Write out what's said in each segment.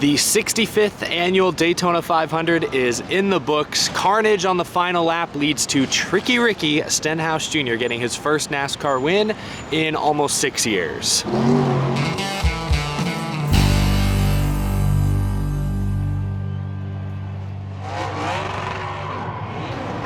The 65th annual Daytona 500 is in the books. Carnage on the final lap leads to Tricky Ricky Stenhouse Jr. getting his first NASCAR win in almost 6 years.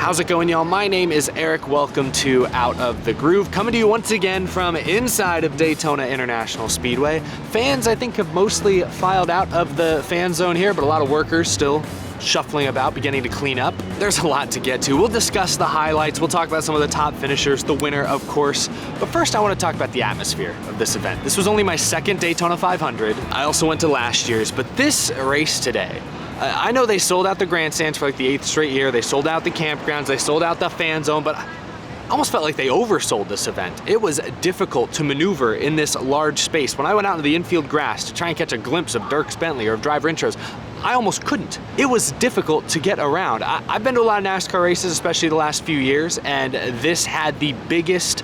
How's it going, y'all? My name is Eric. Welcome to Out of the Groove, coming to you once again from inside of Daytona International Speedway. Fans, I think, have mostly filed out of the fan zone here, but a lot of workers still shuffling about, beginning to clean up. There's a lot to get to. We'll discuss the highlights. We'll talk about some of the top finishers, the winner, of course. But first, I want to talk about the atmosphere of this event. This was only my second Daytona 500. I also went to last year's, but this race today, I know they sold out the grandstands for like the 8th straight year. They sold out the campgrounds. They sold out the fan zone, but I almost felt like they oversold this event. It was difficult to maneuver in this large space. When I went out into the infield grass to try and catch a glimpse of Dierks Bentley or of driver intros, I almost couldn't. It was difficult to get around. I've been to a lot of NASCAR races, especially the last few years, and this had the biggest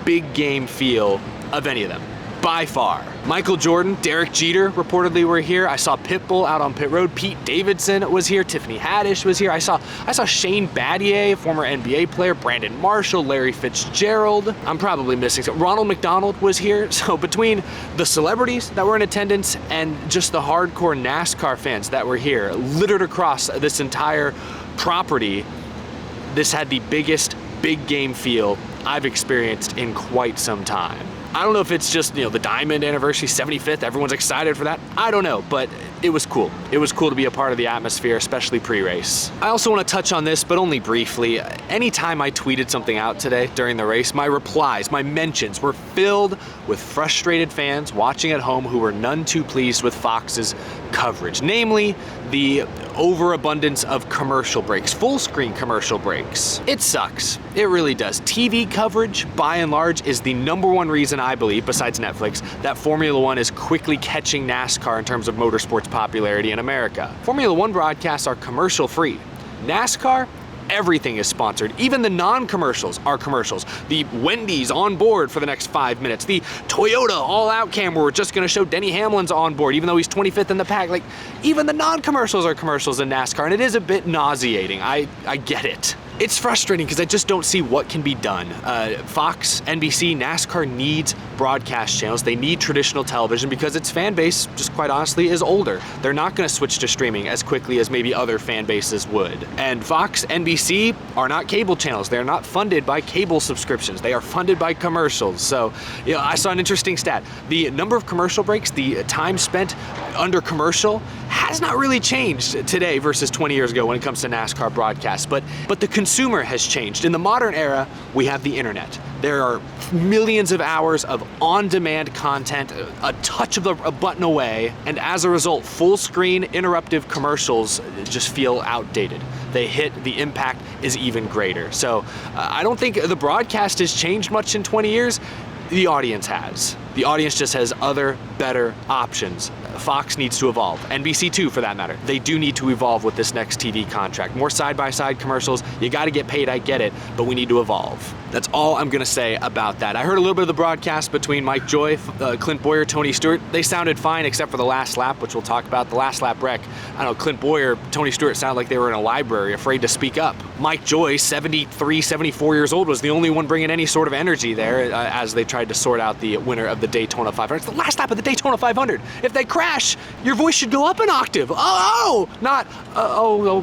big game feel of any of them, by far. Michael Jordan, Derek Jeter reportedly were here. I saw Pitbull out on pit road. Pete Davidson was here. Tiffany Haddish was here. I saw Shane Battier, former NBA player. Brandon Marshall, Larry Fitzgerald. I'm probably missing some. Ronald McDonald was here. So between the celebrities that were in attendance and just the hardcore NASCAR fans that were here, littered across this entire property, this had the biggest big game feel I've experienced in quite some time. I don't know if it's just, the Diamond anniversary, 75th, everyone's excited for that. I don't know, but it was cool. It was cool to be a part of the atmosphere, especially pre-race. I also want to touch on this, but only briefly. Anytime I tweeted something out today during the race, my replies, my mentions were filled with frustrated fans watching at home who were none too pleased with Fox's coverage, namely the overabundance of commercial breaks, full screen commercial breaks. It sucks. It really does. TV coverage, by and large, is the #1 reason I believe, besides Netflix, that Formula One is quickly catching NASCAR in terms of motorsports popularity in America. Formula One broadcasts are commercial free. NASCAR, everything is sponsored. Even the non-commercials are commercials. The Wendy's on board for the next 5 minutes. The Toyota all-out cam where we're just gonna show Denny Hamlin's on board, even though he's 25th in the pack. Like, even the non-commercials are commercials in NASCAR, and it is a bit nauseating. I get it. It's frustrating because I just don't see what can be done. Fox, NBC, NASCAR needs broadcast channels. They need traditional television because its fan base, just quite honestly, is older. They're not going to switch to streaming as quickly as maybe other fan bases would. And Fox, NBC are not cable channels. They're not funded by cable subscriptions. They are funded by commercials. So, I saw an interesting stat. The number of commercial breaks, the time spent under commercial, has not really changed today versus 20 years ago when it comes to NASCAR broadcasts. But the consumer has changed. In the modern era, we have the internet. There are millions of hours of on-demand content, a touch of a button away, and as a result, full-screen interruptive commercials just feel outdated. They hit, the impact is even greater. So I don't think the broadcast has changed much in 20 years. The audience has. The audience just has other, better options. Fox needs to evolve. NBC too, for that matter. They do need to evolve with this next TV contract. More side-by-side commercials. You gotta get paid, I get it, but we need to evolve. That's all I'm gonna say about that. I heard a little bit of the broadcast between Mike Joy, Clint Bowyer, Tony Stewart. They sounded fine except for the last lap, which we'll talk about. The last lap wreck. I don't know, Clint Bowyer, Tony Stewart sounded like they were in a library, afraid to speak up. Mike Joy, 73, 74 years old, was the only one bringing any sort of energy there as they tried to sort out the winner of the Daytona 500. It's the last lap of the Daytona 500. If they crash, your voice should go up an octave. Not,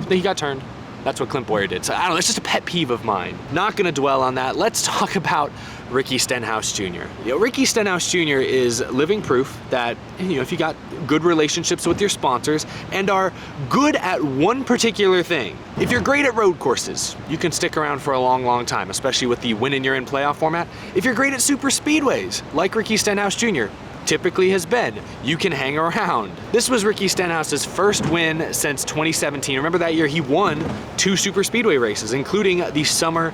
he got turned. That's what Clint Bowyer did. So I don't know, it's just a pet peeve of mine. Not gonna dwell on that. Let's talk about Ricky Stenhouse Jr. Ricky Stenhouse Jr. is living proof that, if you got good relationships with your sponsors and are good at one particular thing, if you're great at road courses, you can stick around for a long, long time, especially with the win and you're in playoff format. If you're great at super speedways, like Ricky Stenhouse Jr., typically has been, you can hang around. This was Ricky Stenhouse's first win since 2017. Remember that year he won 2 super speedway races, including the summer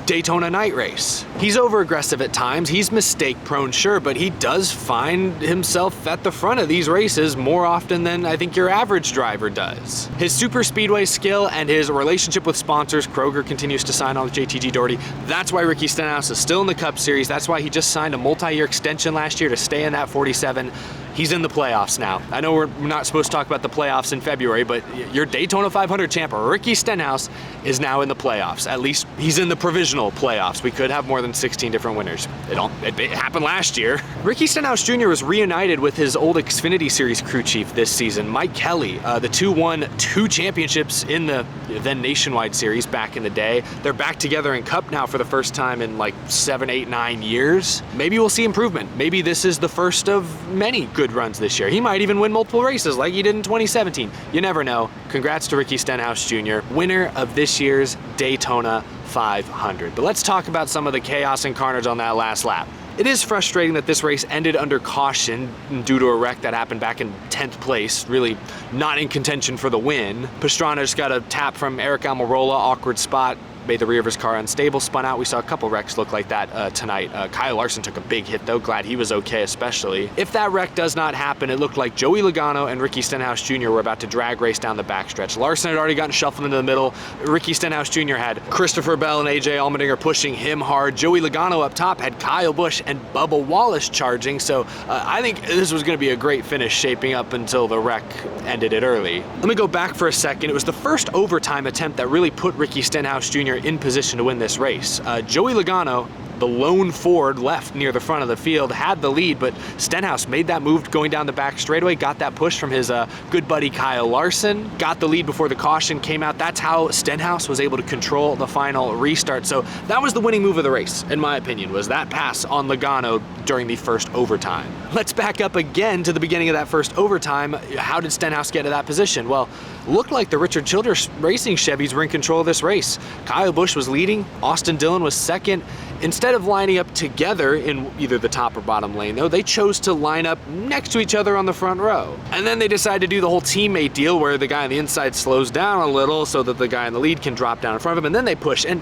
Daytona night race. He's over-aggressive at times, he's mistake-prone, sure, but he does find himself at the front of these races more often than I think your average driver does. His super speedway skill and his relationship with sponsors, Kroger continues to sign on with JTG Doherty, that's why Ricky Stenhouse is still in the Cup Series, that's why he just signed a multi-year extension last year to stay in that 47. He's in the playoffs now. I know we're not supposed to talk about the playoffs in February, but your Daytona 500 champ, Ricky Stenhouse, is now in the playoffs. At least he's in the provisional playoffs. We could have more than 16 different winners. It happened last year. Ricky Stenhouse Jr. was reunited with his old Xfinity Series crew chief this season, Mike Kelly. The two won 2 championships in the then Nationwide Series back in the day. They're back together in Cup now for the first time in like 7, 8, 9 years. Maybe we'll see improvement. Maybe this is the first of many good runs this year. He might even win multiple races like he did in 2017. You never know. Congrats to Ricky Stenhouse Jr., winner of this year's Daytona 500. But let's talk about some of the chaos and carnage on that last lap. It is frustrating that this race ended under caution due to a wreck that happened back in 10th place, really not in contention for the win. Pastrana just got a tap from Eric Almirola, awkward spot, made the rear of his car unstable, spun out. We saw a couple wrecks look like that tonight. Kyle Larson took a big hit though, glad he was okay especially. If that wreck does not happen, it looked like Joey Logano and Ricky Stenhouse Jr. were about to drag race down the backstretch. Larson had already gotten shuffled into the middle. Ricky Stenhouse Jr. had Christopher Bell and AJ Allmendinger pushing him hard. Joey Logano up top had Kyle Busch and Bubba Wallace charging, so I think this was going to be a great finish shaping up until the wreck ended it early. Let me go back for a second. It was the first overtime attempt that really put Ricky Stenhouse Jr. in position to win this race. Joey Logano, the lone Ford left near the front of the field, had the lead, but Stenhouse made that move going down the back straightaway, got that push from his good buddy Kyle Larson, got the lead before the caution came out. That's how Stenhouse was able to control the final restart. So that was the winning move of the race, in my opinion, was that pass on Logano during the first overtime. Let's back up again to the beginning of that first overtime. How did Stenhouse get to that position? Well, looked like the Richard Childress Racing Chevys were in control of this race. Kyle Busch was leading, Austin Dillon was second. Instead of lining up together in either the top or bottom lane though, they chose to line up next to each other on the front row. And then they decided to do the whole teammate deal where the guy on the inside slows down a little so that the guy in the lead can drop down in front of him, and then they push. And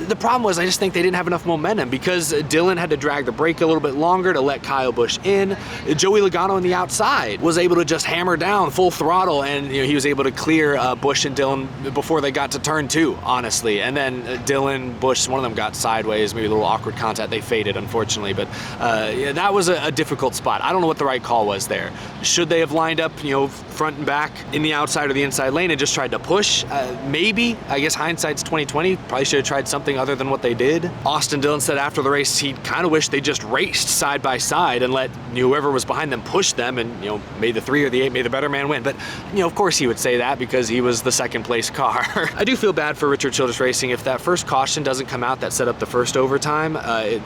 the problem was, I just think they didn't have enough momentum because Dillon had to drag the brake a little bit longer to let Kyle Busch in. Joey Logano on the outside was able to just hammer down full throttle, and he was able to clear Busch and Dillon before they got to turn 2, honestly. And then Dillon, Busch, one of them got sideways, maybe a little awkward contact. They faded, unfortunately, but yeah, that was a difficult spot. I don't know what the right call was there. Should they have lined up, front and back in the outside or the inside lane and just tried to push? Maybe. I guess hindsight's 2020. Probably should have tried something other than what they did. Austin Dillon said after the race he kind of wished they just raced side by side and let whoever was behind them push them, and may the 3 or the 8, may the better man win. But of course he would say that because he was the second place car. I do feel bad for Richard Childress Racing. If that first caution doesn't come out that set up the first overtime,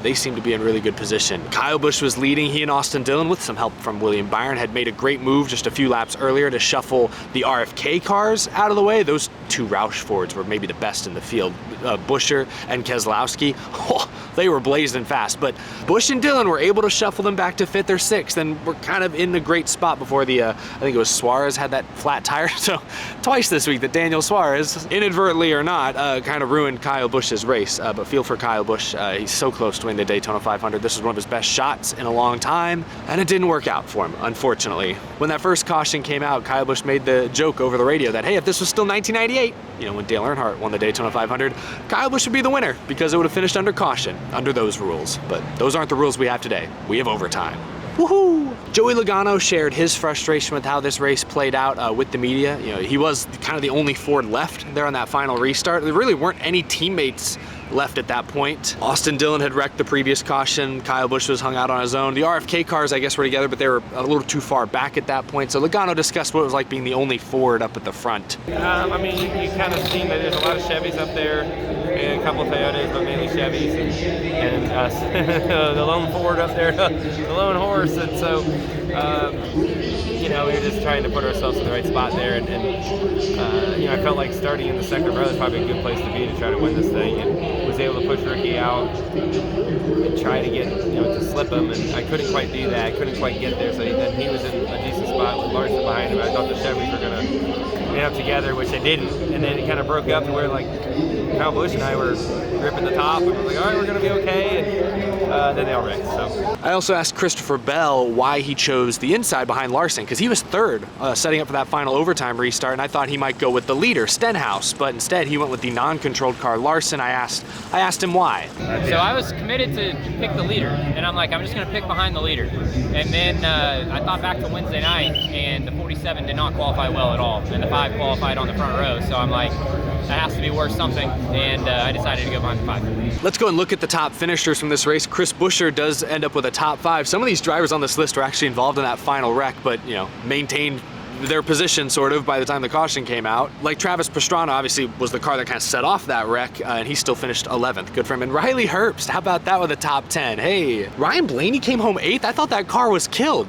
they seem to be in really good position. Kyle Busch was leading. He and Austin Dillon, with some help from William Byron, had made a great move just a few laps earlier to shuffle the RFK cars out of the way. Those 2 Roush Fords were maybe the best in the field. Buscher and Keselowski, they were blazing fast, but Busch and Dillon were able to shuffle them back to 5th or 6th, and we're kind of in a great spot before the, I think it was Suarez had that flat tire. So twice this week that Daniel Suarez, inadvertently or not, kind of ruined Kyle Busch's race, but feel for Kyle Busch. He's so close to winning the Daytona 500. This was one of his best shots in a long time, and it didn't work out for him, unfortunately. When that first caution came out, Kyle Busch made the joke over the radio that, hey, if this was still 1998, when Dale Earnhardt won the Daytona 500, Kyle Busch would be the winner because it would have finished under caution under those rules. But those aren't the rules we have today. We have overtime. Woohoo! Joey Logano shared his frustration with how this race played out with the media. He was kind of the only Ford left there on that final restart. There really weren't any teammates left at that point. Austin Dillon had wrecked the previous caution. Kyle Busch was hung out on his own. The RFK cars, I guess, were together, but they were a little too far back at that point. So Logano discussed what it was like being the only Ford up at the front. I mean, you kind of seen that there's a lot of Chevys up there, and a couple of Toyotas, but mainly Chevys, and us, the lone Ford up there, the lone horse. And so, we were just trying to put ourselves in the right spot there. And I felt like starting in the second row is probably a good place to be to try to win this thing. And was able to push Ricky out and try to get, to slip him. And I couldn't quite do that. I couldn't quite get there. So then he was in a decent spot with Larson behind him. I thought the Chevys were going to end up together, which they didn't. And then it kind of broke up to where like Kyle Busch and I were gripping the top, and we're like, all right, we're gonna be okay. And then they all wrecked. So I also asked Christopher Bell why he chose the inside behind Larson, because he was third setting up for that final overtime restart, and I thought he might go with the leader, Stenhouse, but instead he went with the non-controlled car, Larson. I asked him why. So I was committed to pick the leader, and I'm like, I'm just gonna pick behind the leader. And then I thought back to Wednesday night, and the 47 did not qualify well at all, and the 5 qualified on the front row. So I'm like, that has to be worth something, and I decided to go behind the 5. Let's go and look at the top finishers from this race. Chris Buescher does end up with a top 5. Some of these drivers on this list were actually involved in that final wreck, but maintained their position sort of by the time the caution came out. Like Travis Pastrana obviously was the car that kind of set off that wreck, and he still finished 11th. Good for him. And Riley Herbst, how about that with a top 10? Hey, Ryan Blaney came home 8th. I thought that car was killed.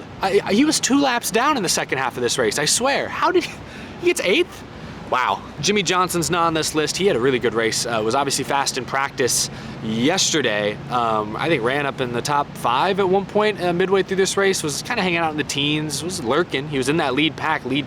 He was 2 laps down in the second half of this race, I swear. How did he gets 8th? Wow. Jimmy Johnson's not on this list. He had a really good race. Was obviously fast in practice yesterday. I think ran up in the top 5 at one point midway through this race. Was kind of hanging out in the teens. Was lurking. He was in that lead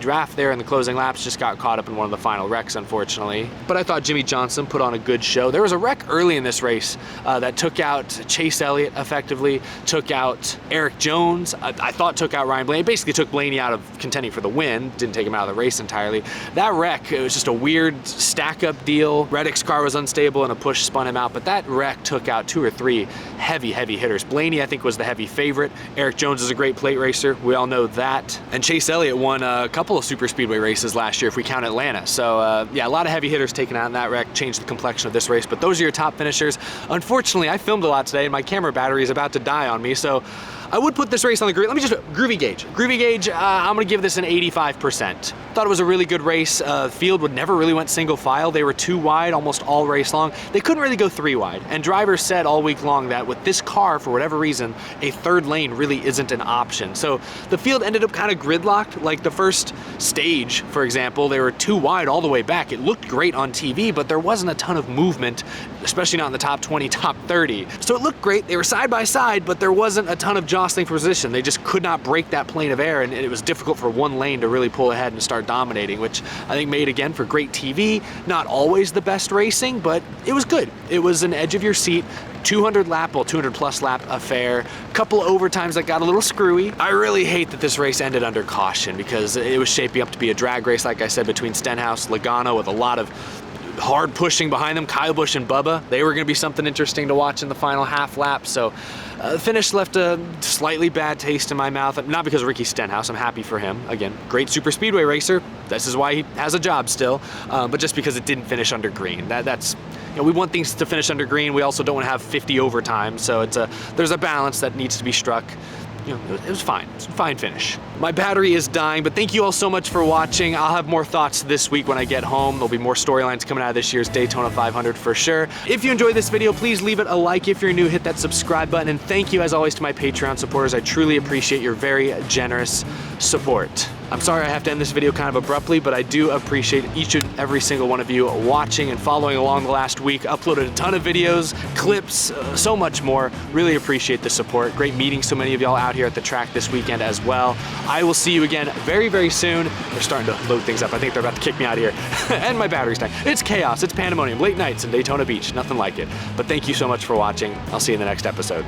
draft there in the closing laps. Just got caught up in one of the final wrecks, unfortunately. But I thought Jimmy Johnson put on a good show. There was a wreck early in this race that took out Chase Elliott effectively, took out Eric Jones. I thought took out Ryan Blaney. Basically took Blaney out of contending for the win. Didn't take him out of the race entirely. That wreck, it was just a weird stack-up deal. Reddick's car was unstable and a push spun him out, but that wreck took out 2 or 3 heavy hitters. Blaney, I think, was the heavy favorite. Eric Jones is a great plate racer. We all know that. And Chase Elliott won a couple of super speedway races last year if we count Atlanta. So yeah, a lot of heavy hitters taken out in that wreck, changed the complexion of this race, but those are your top finishers. Unfortunately, I filmed a lot today and my camera battery is about to die on me, so I would put this race on the grid. Let me just, Groovy Gauge. Groovy Gauge, I'm gonna give this an 85%. Thought it was a really good race. Field never really went single file. They were 2 wide almost all race long. They couldn't really go 3 wide. And drivers said all week long that with this car, for whatever reason, a 3rd lane really isn't an option. So the field ended up kind of gridlocked. Like the first stage, for example, they were 2 wide all the way back. It looked great on TV, but there wasn't a ton of movement, especially not in the top 20, top 30. So it looked great. They were side by side, but there wasn't a ton of jostling for position. They just could not break that plane of air, and it was difficult for one lane to really pull ahead and start dominating, which I think made, again, for great TV. Not always the best racing, but it was good. It was an edge of your seat, 200 plus lap affair. Couple of overtimes that got a little screwy. I really hate that this race ended under caution because it was shaping up to be a drag race, like I said, between Stenhouse, Logano, with a lot of hard pushing behind them. Kyle Busch and Bubba, they were going to be something interesting to watch in the final half lap. So the finish left a slightly bad taste in my mouth. Not because of Ricky Stenhouse, I'm happy for him. Again, great super speedway racer. This is why he has a job still. But just because it didn't finish under green. That's we want things to finish under green. We also don't want to have 50 overtime. So there's a balance that needs to be struck. It was fine. It's a fine finish. My battery is dying, but thank you all so much for watching. I'll have more thoughts this week when I get home. There'll be more storylines coming out of this year's Daytona 500 for sure. If you enjoyed this video, please leave it a like. If you're new, hit that subscribe button. And thank you, as always, to my Patreon supporters. I truly appreciate your very generous support. I'm sorry I have to end this video kind of abruptly, but I do appreciate each and every single one of you watching and following along the last week. Uploaded a ton of videos, clips, so much more. Really appreciate the support. Great meeting so many of y'all out here at the track this weekend as well. I will see you again very, very soon. They're starting to load things up. I think they're about to kick me out of here. And my battery's dying. It's chaos. It's pandemonium. Late nights in Daytona Beach. Nothing like it. But thank you so much for watching. I'll see you in the next episode.